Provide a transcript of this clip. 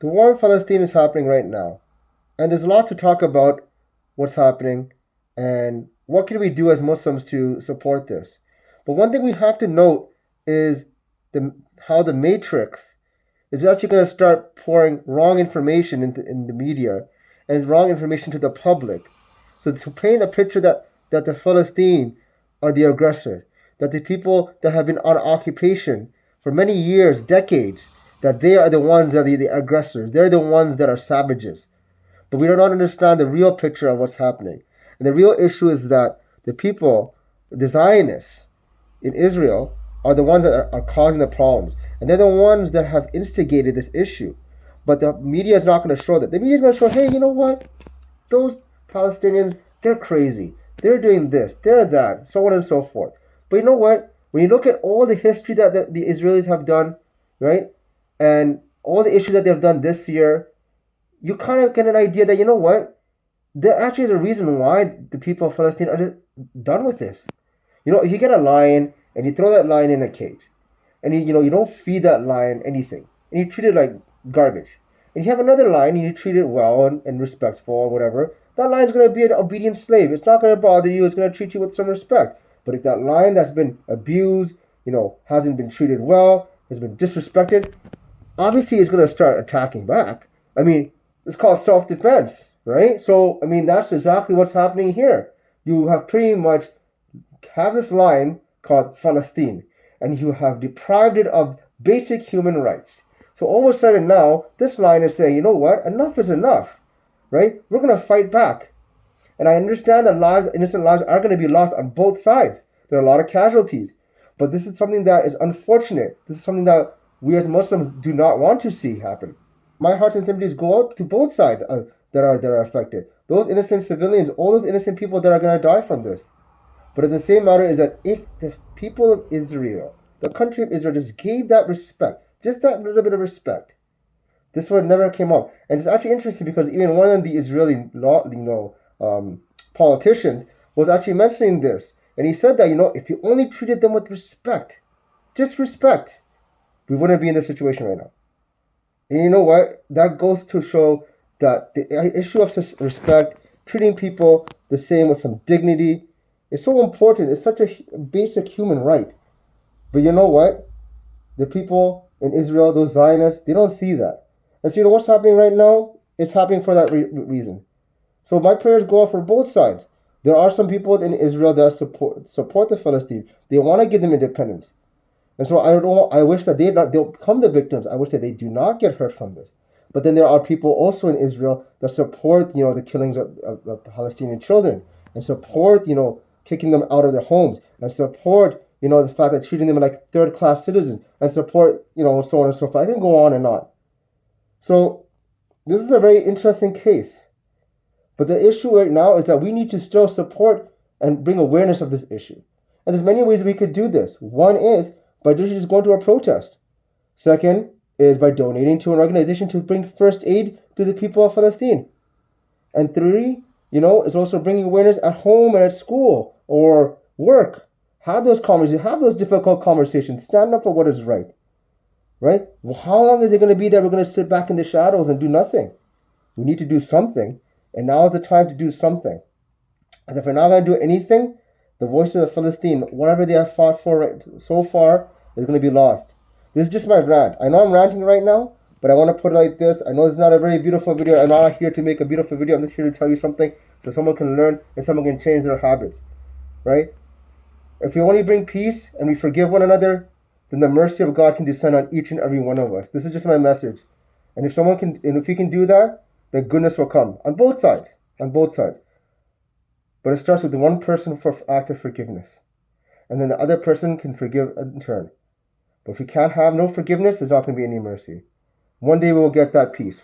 The war in Palestine is happening right now, and there's a lot to talk about what's happening and what can we do as Muslims to support this. But one thing we have to note is how the Matrix is actually going to start pouring wrong information in the media and wrong information to the public. So to paint a picture that the Palestine are the aggressor, that the people that have been on occupation for many years, decades, that they are the ones that are the aggressors. They're the ones that are savages. But we do not understand the real picture of what's happening. And the real issue is that the people, the Zionists in Israel, are the ones that are causing the problems. And they're the ones that have instigated this issue. But the media is not going to show that. The media is going to show, hey, you know what? Those Palestinians, they're crazy. They're doing this, they're that, so on and so forth. But you know what? When you look at all the history that the Israelis have done, right? And all the issues that they've done this year, you kind of get an idea that, you know what? There actually is a reason why the people of Palestine are just done with this. You know, if you get a lion and you throw that lion in a cage, and you don't feed that lion anything, and you treat it like garbage, and you have another lion and you treat it well and respectful or whatever, that lion's going to be an obedient slave. It's not going to bother you. It's going to treat you with some respect. But if that lion that's been abused, hasn't been treated well, has been disrespected, obviously it's going to start attacking back. I mean, it's called self-defense, right? So, I mean, that's exactly what's happening here. You have pretty much have this lion called Palestine, and you have deprived it of basic human rights. So all of a sudden now, this lion is saying, you know what? Enough is enough, right? We're going to fight back. And I understand that innocent lives are going to be lost on both sides. There are a lot of casualties. But this is something that is unfortunate. This is something that we as Muslims do not want to see happen. My hearts and sympathies go out to both sides that are affected. Those innocent civilians, all those innocent people that are going to die from this. But the same matter is that if the people of Israel, the country of Israel, just gave that respect, just that little bit of respect, this would never came up. And it's actually interesting because even one of the Israeli politicians was actually mentioning this. And he said that, if you only treated them with respect, just respect, we wouldn't be in this situation right now. And you know what? That goes to show that the issue of respect, treating people the same with some dignity, is so important. It's such a basic human right. But you know what? The people in Israel, those Zionists, they don't see that. And so what's happening right now? It's happening for that reason. So my prayers go out for both sides. There are some people in Israel that support the Palestine. They want to give them independence. And so I wish that they'll become the victims. I wish that they do not get hurt from this. But then there are people also in Israel that support, the killings of Palestinian children, and support, kicking them out of their homes, and support, the fact that treating them like third-class citizens, and support, so on and so forth. I can go on and on. So this is a very interesting case. But the issue right now is that we need to still support and bring awareness of this issue. And there's many ways we could do this. One is by just going to a protest. Second is by donating to an organization to bring first aid to the people of Palestine. And three, is also bringing awareness at home and at school or work. Have those conversations, have those difficult conversations. Stand up for what is right. Right? Well, how long is it going to be that we're going to sit back in the shadows and do nothing? We need to do something. And now is the time to do something. And if we're not going to do anything, the voices of Palestine, whatever they have fought for so far, is going to be lost. This is just my rant. I know I'm ranting right now, but I want to put it like this. I know this is not a very beautiful video. I'm not here to make a beautiful video. I'm just here to tell you something so someone can learn and someone can change their habits. Right? If we only bring peace and we forgive one another, then the mercy of God can descend on each and every one of us. This is just my message. And if we can do that, then goodness will come on both sides. But it starts with one person for act of forgiveness. And then the other person can forgive in turn. But if we can't have no forgiveness, there's not going to be any mercy. One day we will get that peace.